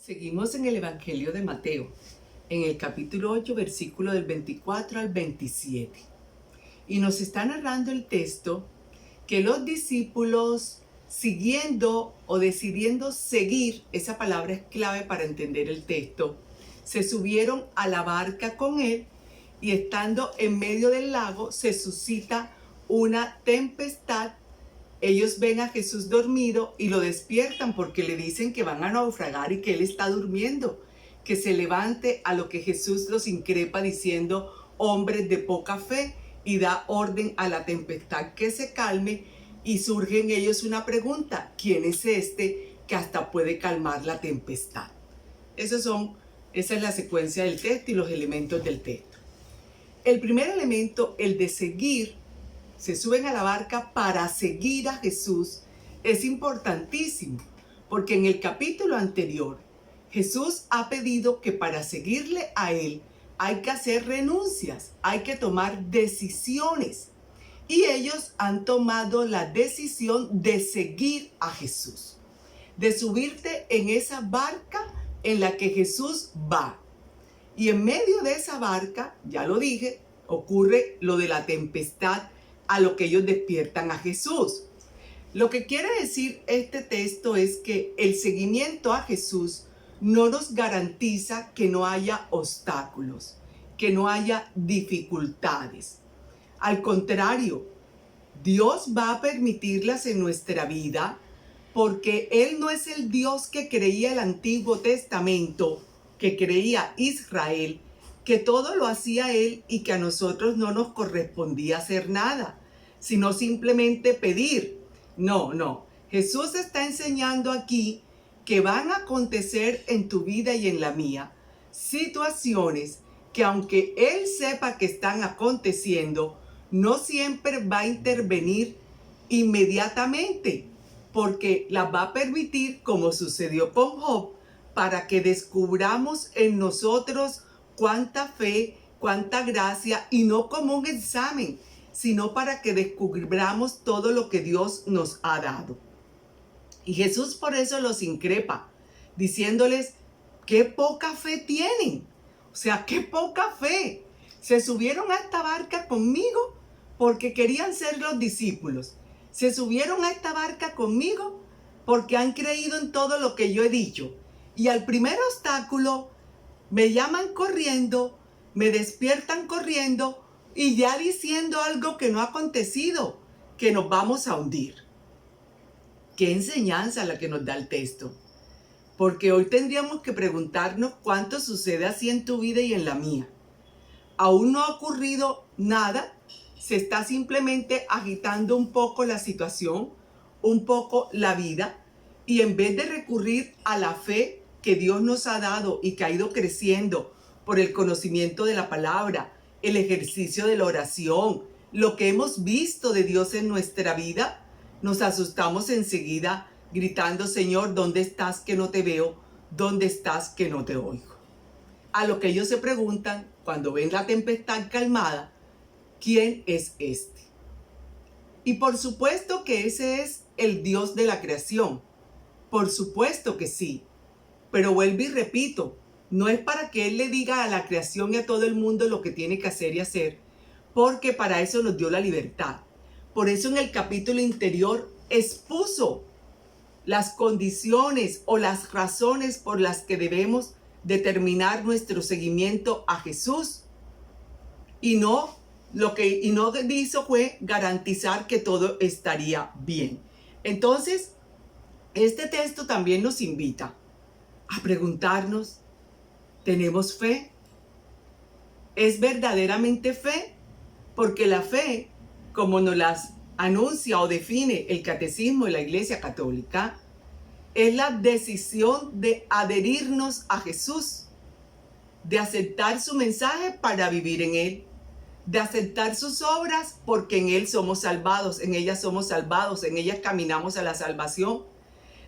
Seguimos en el Evangelio de Mateo, en el capítulo 8, versículo del 24 al 27. Y nos está narrando el texto que los discípulos, siguiendo o decidiendo seguir, esa palabra es clave para entender el texto, se subieron a la barca con él y estando en medio del lago se suscita una tempestad. Ellos ven a Jesús dormido y lo despiertan porque le dicen que van a naufragar y que él está durmiendo, que se levante, a lo que Jesús los increpa diciendo: hombres de poca fe, y da orden a la tempestad que se calme, y surge en ellos una pregunta: ¿quién es este que hasta puede calmar la tempestad? Esa es la secuencia del texto y los elementos del texto. El primer elemento, el de seguir, se suben a la barca para seguir a Jesús, es importantísimo, porque en el capítulo anterior Jesús ha pedido que para seguirle a él hay que hacer renuncias, hay que tomar decisiones, y ellos han tomado la decisión de seguir a Jesús, de subirte en esa barca en la que Jesús va. Y en medio de esa barca, ya lo dije, ocurre lo de la tempestad, a lo que ellos despiertan a Jesús. Lo que quiere decir este texto es que el seguimiento a Jesús no nos garantiza que no haya obstáculos, que no haya dificultades. Al contrario, Dios va a permitirlas en nuestra vida porque Él no es el Dios que creía el Antiguo Testamento, que creía Israel, que todo lo hacía Él y que a nosotros no nos correspondía hacer nada, sino simplemente pedir. No. Jesús está enseñando aquí que van a acontecer en tu vida y en la mía situaciones que, aunque Él sepa que están aconteciendo, no siempre va a intervenir inmediatamente, porque las va a permitir, como sucedió con Job, para que descubramos en nosotros cuánta fe, cuánta gracia, y no como un examen, sino para que descubramos todo lo que Dios nos ha dado. Y Jesús por eso los increpa, diciéndoles: qué poca fe tienen. O sea, qué poca fe. Se subieron a esta barca conmigo porque querían ser los discípulos. Se subieron a esta barca conmigo porque han creído en todo lo que yo he dicho. Y al primer obstáculo me llaman corriendo, me despiertan corriendo y ya diciendo algo que no ha acontecido, que nos vamos a hundir. Qué enseñanza la que nos da el texto. Porque hoy tendríamos que preguntarnos cuánto sucede así en tu vida y en la mía. Aún no ha ocurrido nada, se está simplemente agitando un poco la situación, un poco la vida, y en vez de recurrir a la fe que Dios nos ha dado y que ha ido creciendo por el conocimiento de la palabra, el ejercicio de la oración, lo que hemos visto de Dios en nuestra vida, nos asustamos enseguida gritando: Señor, ¿dónde estás que no te veo? ¿Dónde estás que no te oigo? A lo que ellos se preguntan cuando ven la tempestad calmada: ¿quién es este? Y por supuesto que ese es el Dios de la creación. Por supuesto que sí. Pero vuelvo y repito, no es para que Él le diga a la creación y a todo el mundo lo que tiene que hacer y hacer, porque para eso nos dio la libertad. Por eso en el capítulo anterior expuso las condiciones o las razones por las que debemos determinar nuestro seguimiento a Jesús. Y no hizo fue garantizar que todo estaría bien. Entonces, este texto también nos invita a preguntarnos: ¿tenemos fe? ¿Es verdaderamente fe? Porque la fe, como nos las anuncia o define el Catecismo de la Iglesia Católica, es la decisión de adherirnos a Jesús, de aceptar su mensaje para vivir en Él, de aceptar sus obras porque en Él somos salvados, en ellas somos salvados, en ellas caminamos a la salvación,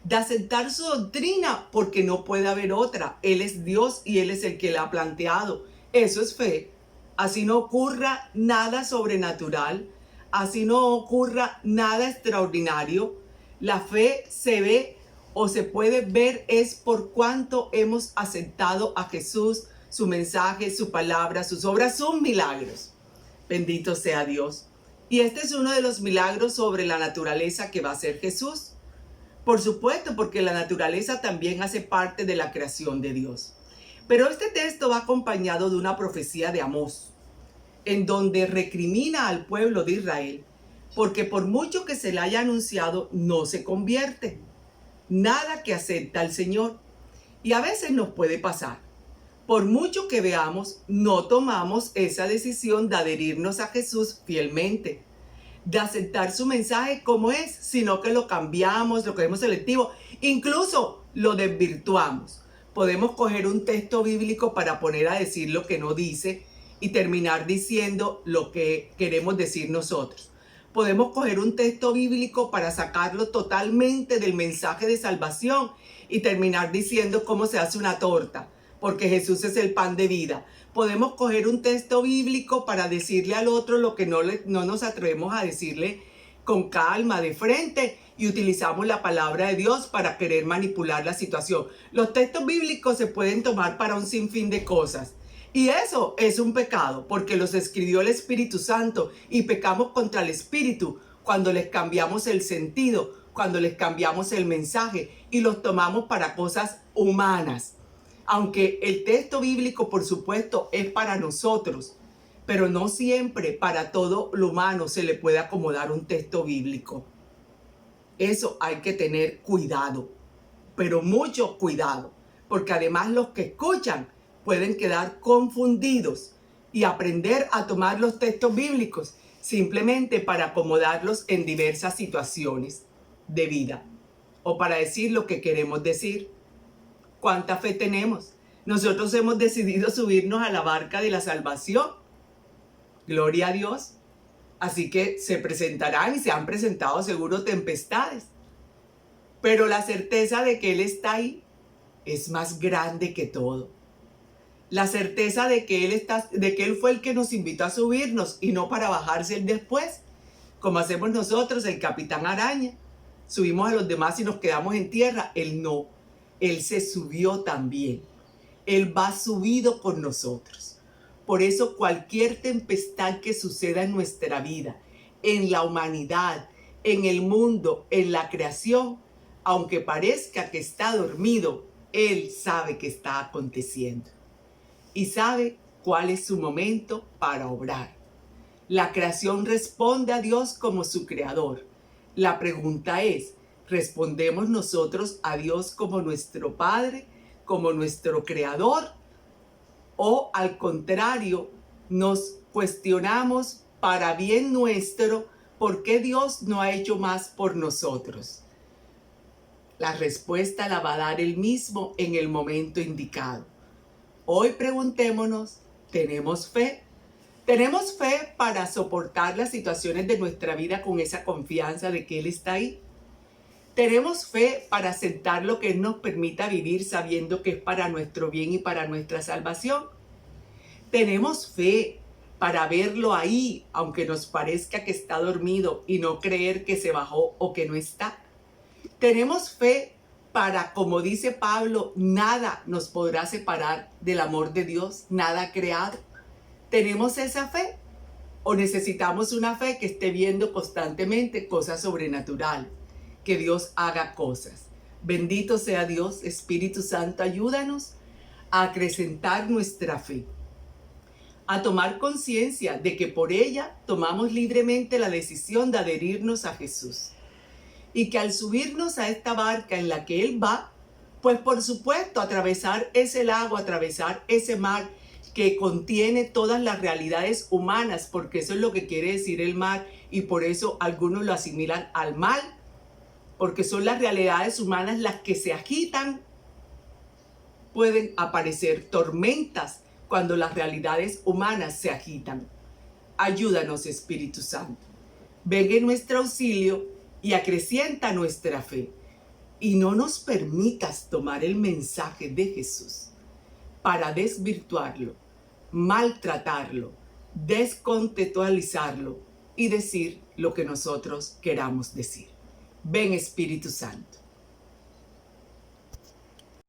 de aceptar su doctrina porque no puede haber otra. Él es Dios y Él es el que la ha planteado. Eso es fe. Así no ocurra nada sobrenatural, así no ocurra nada extraordinario. La fe se ve o se puede ver es por cuánto hemos aceptado a Jesús, su mensaje, su palabra, sus obras, sus milagros. Bendito sea Dios. Y este es uno de los milagros sobre la naturaleza que va a hacer Jesús. Por supuesto, porque la naturaleza también hace parte de la creación de Dios. Pero este texto va acompañado de una profecía de Amós, en donde recrimina al pueblo de Israel, porque por mucho que se le haya anunciado, no se convierte. Nada que acepta al Señor. Y a veces nos puede pasar. Por mucho que veamos, no tomamos esa decisión de adherirnos a Jesús fielmente, de aceptar su mensaje como es, sino que lo cambiamos, lo cogemos selectivo, incluso lo desvirtuamos. Podemos coger un texto bíblico para poner a decir lo que no dice y terminar diciendo lo que queremos decir nosotros. Podemos coger un texto bíblico para sacarlo totalmente del mensaje de salvación y terminar diciendo cómo se hace una torta, porque Jesús es el pan de vida. Podemos coger un texto bíblico para decirle al otro lo que no nos atrevemos a decirle con calma, de frente, y utilizamos la palabra de Dios para querer manipular la situación. Los textos bíblicos se pueden tomar para un sinfín de cosas. Y eso es un pecado, porque los escribió el Espíritu Santo y pecamos contra el Espíritu cuando les cambiamos el sentido, cuando les cambiamos el mensaje y los tomamos para cosas humanas. Aunque el texto bíblico, por supuesto, es para nosotros, pero no siempre para todo lo humano se le puede acomodar un texto bíblico. Eso hay que tener cuidado, pero mucho cuidado, porque además los que escuchan pueden quedar confundidos y aprender a tomar los textos bíblicos simplemente para acomodarlos en diversas situaciones de vida o para decir lo que queremos decir. ¿Cuánta fe tenemos? Nosotros hemos decidido subirnos a la barca de la salvación. Gloria a Dios. Así que se presentarán y se han presentado seguro tempestades. Pero la certeza de que Él está ahí es más grande que todo. La certeza de que Él fue el que nos invitó a subirnos y no para bajarse Él después, como hacemos nosotros, el Capitán Araña. Subimos a los demás y nos quedamos en tierra. Él no. Él se subió también. Él va subido con nosotros. Por eso cualquier tempestad que suceda en nuestra vida, en la humanidad, en el mundo, en la creación, aunque parezca que está dormido, Él sabe que está aconteciendo. Y sabe cuál es su momento para obrar. La creación responde a Dios como su creador. La pregunta es, ¿respondemos nosotros a Dios como nuestro Padre, como nuestro Creador? ¿O al contrario, nos cuestionamos para bien nuestro por qué Dios no ha hecho más por nosotros? La respuesta la va a dar Él mismo en el momento indicado. Hoy preguntémonos, ¿tenemos fe? ¿Tenemos fe para soportar las situaciones de nuestra vida con esa confianza de que Él está ahí? ¿Tenemos fe para aceptar lo que Él nos permita vivir sabiendo que es para nuestro bien y para nuestra salvación? ¿Tenemos fe para verlo ahí, aunque nos parezca que está dormido y no creer que se bajó o que no está? ¿Tenemos fe para, como dice Pablo, nada nos podrá separar del amor de Dios, nada creado? ¿Tenemos esa fe? ¿O necesitamos una fe que esté viendo constantemente cosas sobrenaturales? Que Dios haga cosas. Bendito sea Dios, Espíritu Santo, ayúdanos a acrecentar nuestra fe, a tomar conciencia de que por ella tomamos libremente la decisión de adherirnos a Jesús. Y que al subirnos a esta barca en la que Él va, pues por supuesto atravesar ese lago, atravesar ese mar que contiene todas las realidades humanas, porque eso es lo que quiere decir el mar y por eso algunos lo asimilan al mal, porque son las realidades humanas las que se agitan. Pueden aparecer tormentas cuando las realidades humanas se agitan. Ayúdanos, Espíritu Santo. Ven en nuestro auxilio y acrecienta nuestra fe. Y no nos permitas tomar el mensaje de Jesús para desvirtuarlo, maltratarlo, descontextualizarlo y decir lo que nosotros queramos decir. Ven, Espíritu Santo.